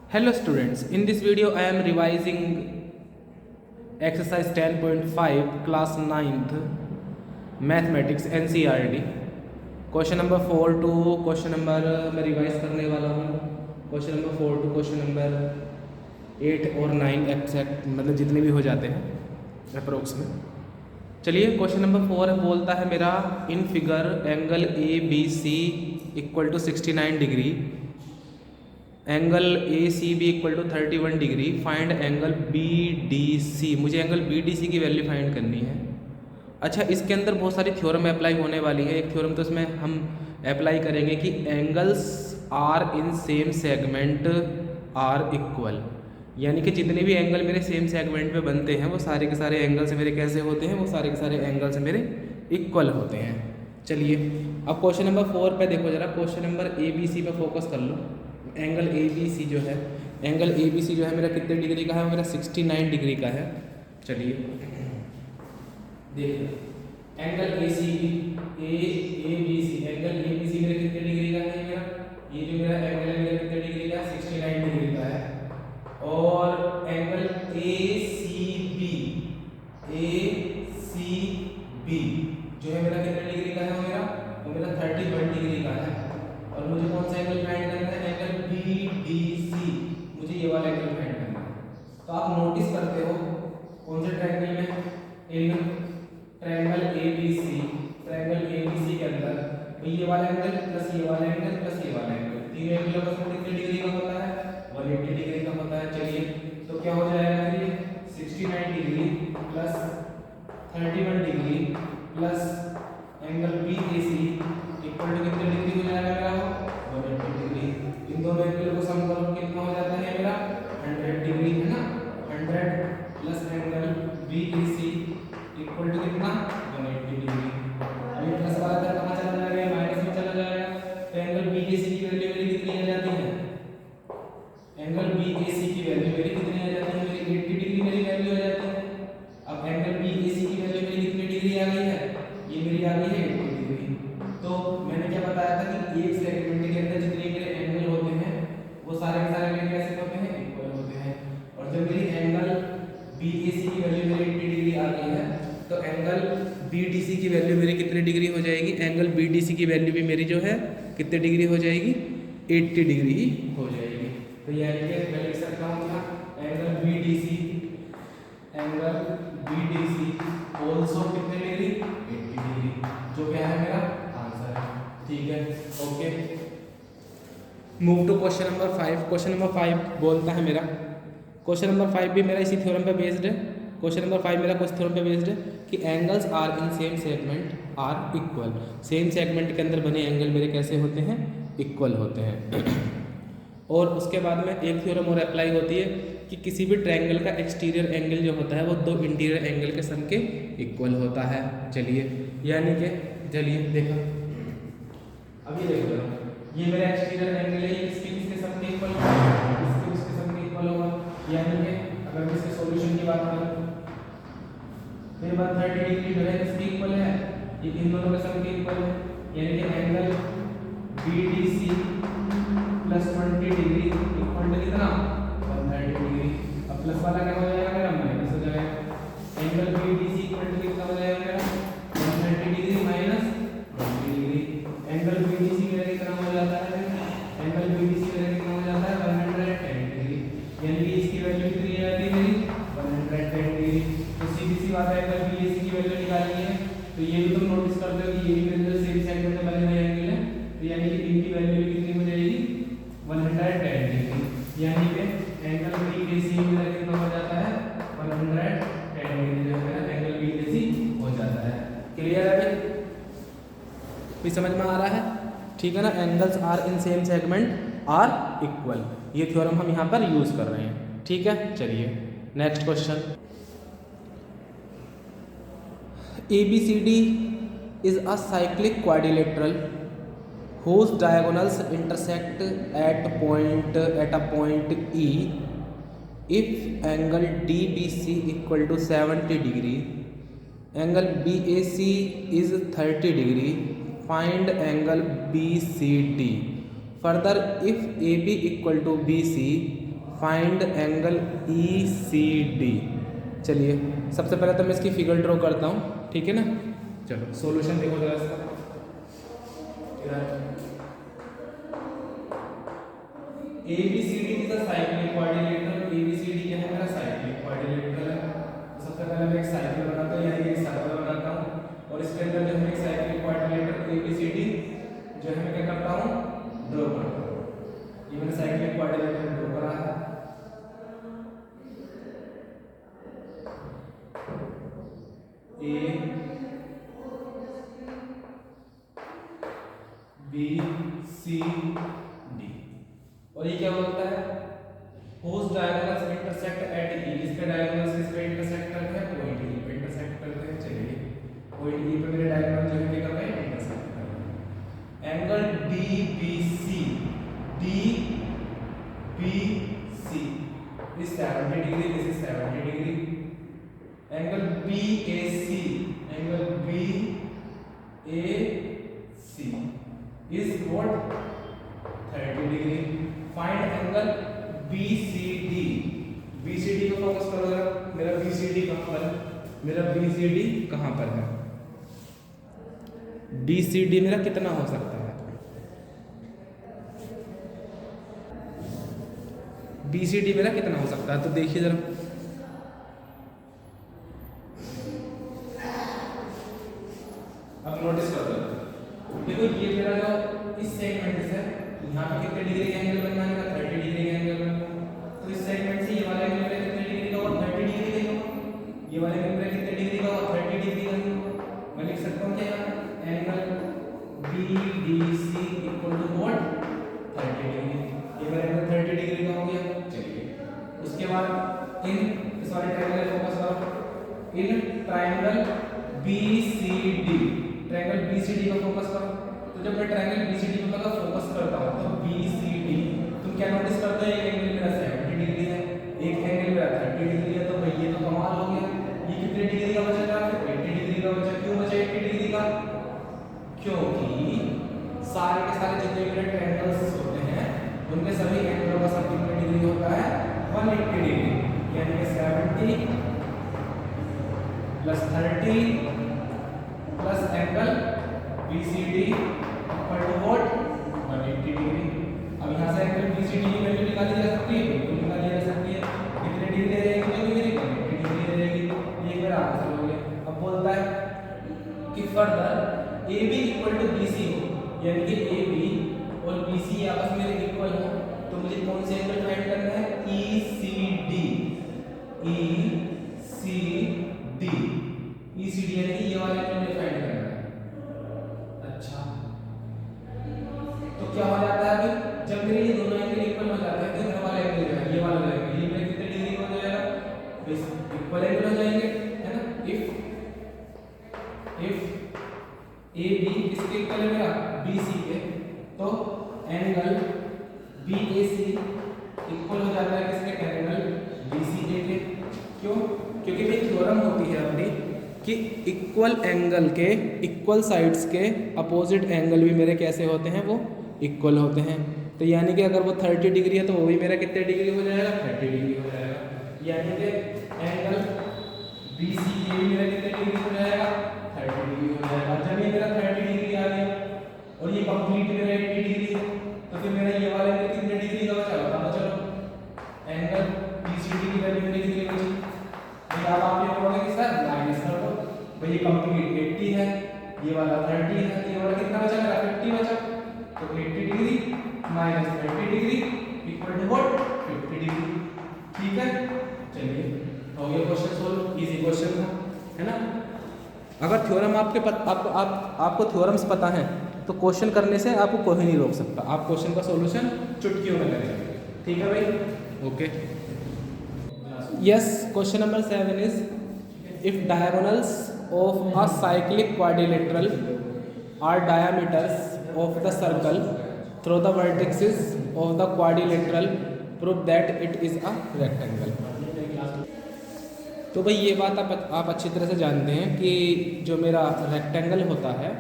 Hello students, in this video I am revising exercise 10.5 class 9th mathematics NCERT question number 4 to question number मैं revise करने वाला हूँ। Question number 4 to question number 8 और 9 exact मतलब जितने भी हो जाते हैं अप्रोक्स में। चलिए क्वेश्चन नंबर 4 बोलता है मेरा in figure angle A B C equal to 69 degree, angle A C B equal to 31 degree, find angle B D C. मुझे एंगल बी डी सी की वैल्यू फाइंड करनी है। अच्छा, इसके अंदर बहुत सारी थ्योरम अप्लाई होने वाली है। एक थ्योरम तो इसमें हम अप्लाई करेंगे कि angles are in same segment are equal, यानी कि जितने भी एंगल मेरे सेम सेगमेंट में बनते हैं वो सारे के सारे एंगल्स मेरे कैसे होते हैं, वो सारे के सारे एंगल्स मेरे इक्वल होते हैं। चलिए अब क्वेश्चन नंबर 4 पे देखो जरा। Question number A B C पे फोकस कर लो। एंगल ए बी सी जो है, एंगल ए बी सी जो है मेरा कितने डिग्री का है, वो मेरा 69 डिग्री का है। चलिए देखो angle A C A B C, angle A B C मेरे कितने डिग्री का है, मेरा ये जो मेरा एंगल है मेरा कितने डिग्री का है, 69 डिग्री का है। और एंगल ए सी बी जो है मेरा कितने डिग्री का है, वो मेरा 31 डिग्री का है। और मुझे कौन सा एंगल फाइंड करना है, एंगल बी डी सी, मुझे ये वाला एंगल फाइंड करना है। तो आप नोटिस करते हो कौन से ट्रायंगल में, in triangle A B C, triangle A B C के अंदर तो ये वाला एंगल प्लस ये वाला एंगल प्लस ये वाला एंगल, तीनों एंगल का सम कितने डिग्री का होता है, 180 डिग्री का होता है। चलिए तो क्या हो जाएगा फिर, 69 degree plus 31 degree plus angle B A C equal to कितने डिग्री हो जाएगा मेरा, 180 डिग्री। इन दोनों एंगल को सम करो कितना हो जाता है मेरा, 100 डिग्री है ना। 100 plus angle B A C equal to कितना, 180 डिग्री। अभी प्लस वाला तरफ कहाँ चला जाएगा, माइनस में चला जाएगा। तो एंगल बी ए सी की वैल्यू मेरी कितनी आ जाती है, एंगल बी ए सी की वैल्यू मेरी कितनी आ जाती है, मेरी 80 डिग्री मेरी वैल्यू आ जाती है। अब एंगल बी ए सी की वैल्यू मेरी कितनी डिग्री आ गई है, ये मेरी आ गई है 80 डिग्री। तो मैंने क्या बताया था कि एक सेगमेंट के अंदर जितने मेरे एंगल होते हैं वो सारे के सारे मेरे कैसे होते हैं, इक्वल होते हैं। और जब मेरी एंगल बी ए सी की वैल्यू मेरी 80 डिग्री आ गई है तो एंगल बी डी सी की वैल्यू मेरी कितनी डिग्री हो जाएगी, एंगल बी डी सी की वैल्यू भी मेरी जो है कितनी डिग्री हो जाएगी, 80 डिग्री ही हो जाएगी। तो यानी कि मैं लिख सकता हूँ क्या, angle B D C, angle B D C also कितने डिग्री, 80 डिग्री, जो क्या है मेरा आंसर है। ठीक है, okay. Move to question number 5। Question number 5 बोलता है मेरा, क्वेश्चन नंबर 5 भी मेरा इसी थ्योरम पे बेस्ड है। क्वेश्चन नंबर 5 मेरा कुछ थ्योरम पे बेस्ड है कि angles are in same segment are equal, same segment के अंदर बने एंगल मेरे कैसे होते हैं, इक्वल होते हैं। और उसके बाद में एक थ्योरम और अप्लाई होती है कि किसी भी ट्रायंगल का एक्सटीरियर एंगल जो होता है वो दो इंटीरियर एंगल के सम के इक्वल होता है। चलिए यानी कि चलिए देखो, अभी देखो जरा, ये मेरा एक्सटीरियर एंगल है, ये किसके किसके सम के इक्वल होगा, इसके उसके सम के इक्वल होगा। यानी कि अगर मैं इसके सॉल्यूशन की बात करूं तो ये बात 30 डिग्री जो है किसके इक्वल है, ये इन दोनों के सम के इक्वल है। यानी कि angle B D C plus 20 degree equal to कितना, 130 डिग्री। अब प्लस वाला क्या हो जाएगा मेरा, माइनस हो जाएगा। Angle B D C equal to कितना हो जाएगा मेरा, 130 degree minus 20 degree. Angle B D C मेरा कितना हो जाता है, एंगल बी डी सी मेरा कितना हो जाता है, 110 डिग्री। यानी कि इसकी वैल्यू कितनी आ जाती है मेरी, 110 डिग्री। तो सीधी सी बात है, एंगल बी ए सी की वैल्यू निकालनी है तो ये भी तुम नोटिस करते हो कि ये भी मेरे सेम सेगमेंट में बने हुए एंगल है। तो यानी कि इनकी वैल्यू भी कितनी हो जाएगी, 110 डिग्री। यानी कि एंगल बी ए सी मेरा कितना हो जाता है, 110 डिग्री जो है एंगल बी ए सी हो जाता है। क्लियर है भी, समझ में आ रहा है, ठीक है ना। Angles are in same segment are equal, ये थ्योरम हम यहाँ पर यूज कर रहे हैं। ठीक है, चलिए next question. ABCD is a cyclic quadrilateral whose diagonals intersect at a point E. If angle DBC equal to 70 degree, angle BAC is 30 degree. Find angle BCD. Further, if AB equal to BC, find angle E C D. चलिए सबसे पहले तो मैं इसकी figure draw करता हूँ, ठीक है ना। चलो सॉल्यूशन देखो जरा इसका। A B C D is a cyclic quadrilateral. A B C D क्या है मेरा साइक्लिक क्वाड्रिलेटरल है। तो सबसे पहले मैं एक साइकिल बनाता हूँ, यानी एक सर्कल बनाता हूँ, और इसके अंदर जो है एक cyclic quadrilateral A B C D जो है मैं क्या करता हूँ, ड्रॉ करता हूँ। ये मैंने साइक्लिक क्वाड्रिलेटरल ड्रॉ करा है। ए बी सी डी, और ये क्या होता है, whose diagonals intersect at E। इसके डायगोनल्स किस पे इंटरसेक्ट करते हैं, पॉइंट E पे इंटरसेक्ट करते हैं। चलिए पॉइंट E पे मेरे डायगोनल जो है क्या कर रहे हैं, इंटरसेक्ट कर रहे हैं। Angle DBC, DBC is 70 degree, this is 70 degree। Angle BAC, angle BAC is what, 30 degree. Find angle BCD, BCD को फोकस करो जरा, मेरा BCD कहाँ पर है, मेरा BCD कहाँ पर है, BCD मेरा कितना हो सकता है, BCD मेरा कितना हो सकता है, तो देखिए जरा। अब नोटिस कर दो, देखो ये मेरा जो इस सेगमेंट से यहाँ पे कितने डिग्री का एंगल बनना है, 30 डिग्री का एंगल बनना है। तो इस सेगमेंट से ये वाला एंगल मेरा कितने डिग्री का होगा, 30 डिग्री का होगा। ये वाला एंगल मेरा कितने डिग्री का होगा, 30 डिग्री का होगा। मैं लिख सकता हूँ क्या, angle BDC equal to what, 30 degree. ये मेरा एंगल 30 डिग्री का हो गया। चलिए उसके बाद इन सॉरी ट्रायंगल फोकस करो, in triangle BCD, triangle BCD को फोकस करो। तो जब मैं ट्रायंगल BCD पे अगर फोकस करता हूँ तो BCD तुम क्या नोटिस करते हो, एक एंगल मेरा 70 डिग्री है, एक एंगल मेरा 30 डिग्री है। तो भाई ये तो कमाल हो गया। ये कितने डिग्री का बचेगा, 80 डिग्री का बचा। क्यों बचा 80 डिग्री का, क्योंकि सारे के सारे जितने मेरे ट्रायंगल्स होते हैं उनके सभी एंगलों का सब कितने डिग्री होता है, 180 डिग्री। यानी कि 70 plus 30 plus angle BCD equal to what, 180 degree. अब यहाँ से एंगल BCD की वैल्यू निकाली जा सकती है, बिल्कुल निकाली जा सकती है। कितने डिग्री दे रहेगी वैल्यू मेरी, 180 डिग्री दे रहेगी। ये मेरा आंसर हो गया। अब बोलता है कि further AB equal to BC हो, यानी कि AB और BC आपस में इक्वल हो, तो मुझे कौन से एंगल फाइंड करना है, ECD, ECD यानी कि ये वाला एंगल फाइंड करना है। अच्छा तो क्या हो जाता है, अभी जब मेरे ये दोनों एंगल इक्वल हो जाते हैं तो मेरा वाला एंगल जो है ये वाला एंगल, ये मेरे कितने डिग्री का हो जाएगा, इक्वल एंगल हो जाएंगे, है ना। इफ AB किसके इक्वल है मेरा, BC के, तो एंगल BAC इक्वल हो जाता है किसके, एंगल BCA के। क्यों, क्योंकि भाई थ्योरम होती है अपनी कि इक्वल एंगल के, इक्वल साइड्स के अपोजिट एंगल भी मेरे कैसे होते हैं, वो इक्वल होते हैं। तो यानी कि अगर वो 30 डिग्री है तो वो भी मेरा कितने डिग्री हो जाएगा, 30 डिग्री हो जाएगा। यानी कि एंगल BCA भी मेरा कितने डिग्री हो जाएगा, 30 डिग्री हो जाएगा। जब ये मेरा 30 डिग्री आ गया और ये कंप्लीट मेरा 80 डिग्री है, तो फिर मेरा ये वाला एंगल कितने डिग्री का बचा, बताओ चलो। एंगल BCD की वैल्यू कितनी डिग्री बची, अब आप ये बोलोगे कि सर माइनस कर दो, भाई ये कंप्लीट 80 है, ये वाला 30 है, ये वाला कितना बचा मेरा, 50 बचा। तो 80 degree minus 30 degree equal to what, 50 degree. ठीक है, चलिए हो गया क्वेश्चन सोल्व, इजी क्वेश्चन था, है ना। अगर थ्योरम आपको थ्योरम्स पता है तो क्वेश्चन करने से आपको कोई नहीं रोक सकता, आप क्वेश्चन का सॉल्यूशन चुटकियों में करेंगे। ठीक है भाई, okay. Yes, question number 7 is if diagonals of a cyclic quadrilateral are diameters of the circle through the vertices of the quadrilateral, prove that it is a rectangle। तो भाई ये बात आप अच्छी तरह से जानते हैं कि जो मेरा रेक्टेंगल होता है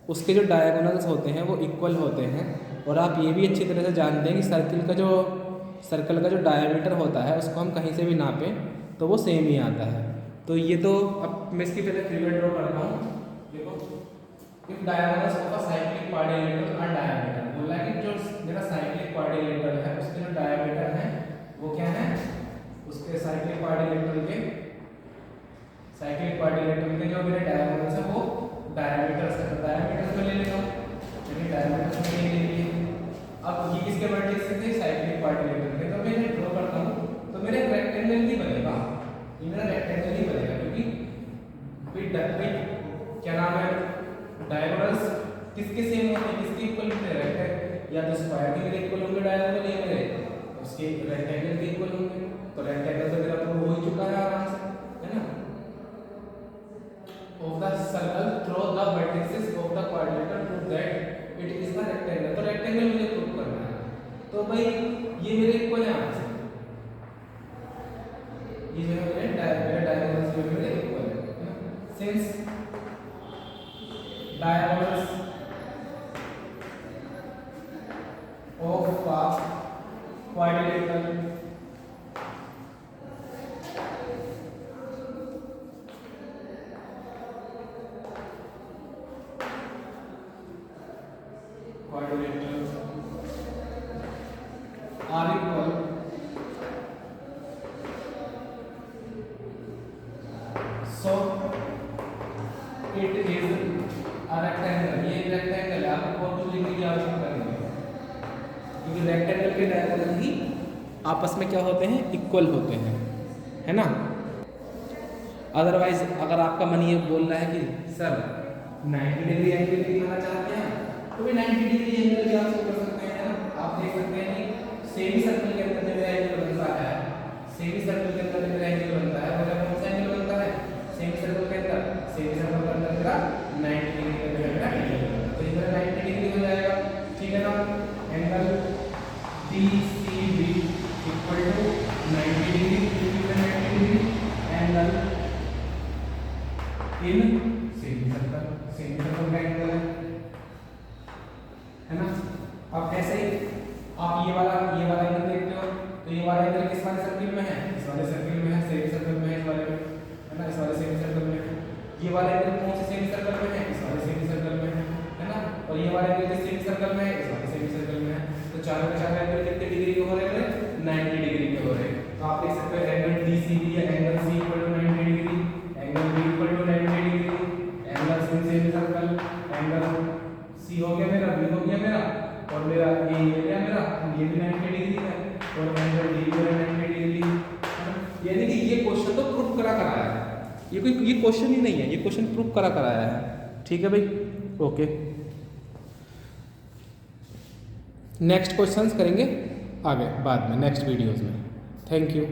उसके जो डायगोनल्स होते हैं वो इक्वल होते हैं, और आप ये भी अच्छी तरह से जानते हैं कि सर्किल का जो सर्कल का जो डायमीटर होता है उसको हम कहीं से भी नापें तो वो सेम ही आता है। तो ये तो अब मैं इसकी पहले फिगर ड्रॉ करता हूँ। देखो, if diagonals of a cyclic quadrilateral are diameter, बोला है कि जो मेरा साइक्लिक क्वाड्रिलेटरल है उसके जो डायमीटर है वो क्या है, उसके साइक्लिक क्वाड्रिलेटरल के जो मेरे डायगोनल्स है वो डायमीटर में ले लेता हूँ, लेकिन डायमीटर में ले लिए। अब ये किसके वर्टेक्स थे, साइक्लिक क्वाड्रिलेटरल के। तो मैं इन्हें ड्रॉ करता हूँ तो मेरा रेक्टेंगल नहीं बनेगा, ये मेरा रेक्टेंगल नहीं बनेगा, क्योंकि क्या नाम है, डायगोनल्स किसके सेम होते हैं, किसके इक्वल होते हैं, रेक्टेंगल या तो स्क्वायर के मेरे इक्वल होंगे डायगोनल, या मेरे उसके रेक्टेंगल के इक्वल होंगे। तो रेक्टेंगल तो मेरा प्रूव हो ही चुका है आराम से, है ना। Of the circle through the vertices of the quadrilateral prove that it is the rectangle. तो रेक्टेंगल मुझे प्रूव करना है। तो भाई ये मेरे इक्वल है आराम से, ये जो है मेरे डायगोनल्स जो मेरे इक्वल है। Since diagonals of quadrilateral are equal, so it is a rectangle। ये रेक्टेंगल है, आपको और कुछ लिखने की आवश्यकता नहीं है, क्योंकि रेक्टेंगल के डायगोनल ही आपस में क्या होते हैं, इक्वल होते हैं, है ना। अदरवाइज अगर आपका मन ये बोल रहा है कि सर 90 डिग्री एंगल दिखाना चाहते हैं तो भी 90 डिग्री एंगल भी आप कर सकते हैं, है ना। आप देख सकते हैं कि सेमी सर्कल के अंदर मेरा एंगल बनता है, सेमी सर्कल के अंदर मेरा एंगल बनता है, मेरा कौन सा एंगल बनता है, सेमी सर्कल के अंदर, सेमी सर्कल के अंदर मेरा 90 डिग्री का मेरा एंगल बनता है। तो ये मेरा 90 डिग्री हो जाएगा, ठीक है ना। Angle BCB equal to 90 degree, 90 degree angle in semicircle का एंगल है ना। अब ऐसे ही आप ये वाला एंगल देखते हो, तो ये वाला एंगल किस वाले सर्किल में है, इस वाले सर्किल में है, सेमी सर्कल में है, इस वाले में, है ना, इस वाले सेमी सर्कल में। ये वाला एंगल कौन से सेमी सर्कल में है, इस वाले सेमी सर्कल में है ना। और ये वाला एंगल किस सेमी सर्कल में है, इस वाले सेमी सर्कल में है। तो चारों के चारों एंगल कितने डिग्री के हो रहे हैं, 90 डिग्री के हो रहे हैं। तो आप देख सकते हो एंगल DCB या angle C equal to 90 degree, angle B equal to 90 degree, angle semicircle, angle C हो गया मेरा, B हो गया मेरा, और मेरा ये गया मेरा, ये भी 90 डिग्री है, और एंगल D भी 90 डिग्री। यानी कि ये क्वेश्चन तो प्रूफ करा कराया है, ये क्वेश्चन ही नहीं है, ये क्वेश्चन प्रूफ करा कराया है, ठीक है भाई। ओके, नेक्स्ट क्वेश्चंस करेंगे आगे बाद में नेक्स्ट वीडियोस में। Thank you.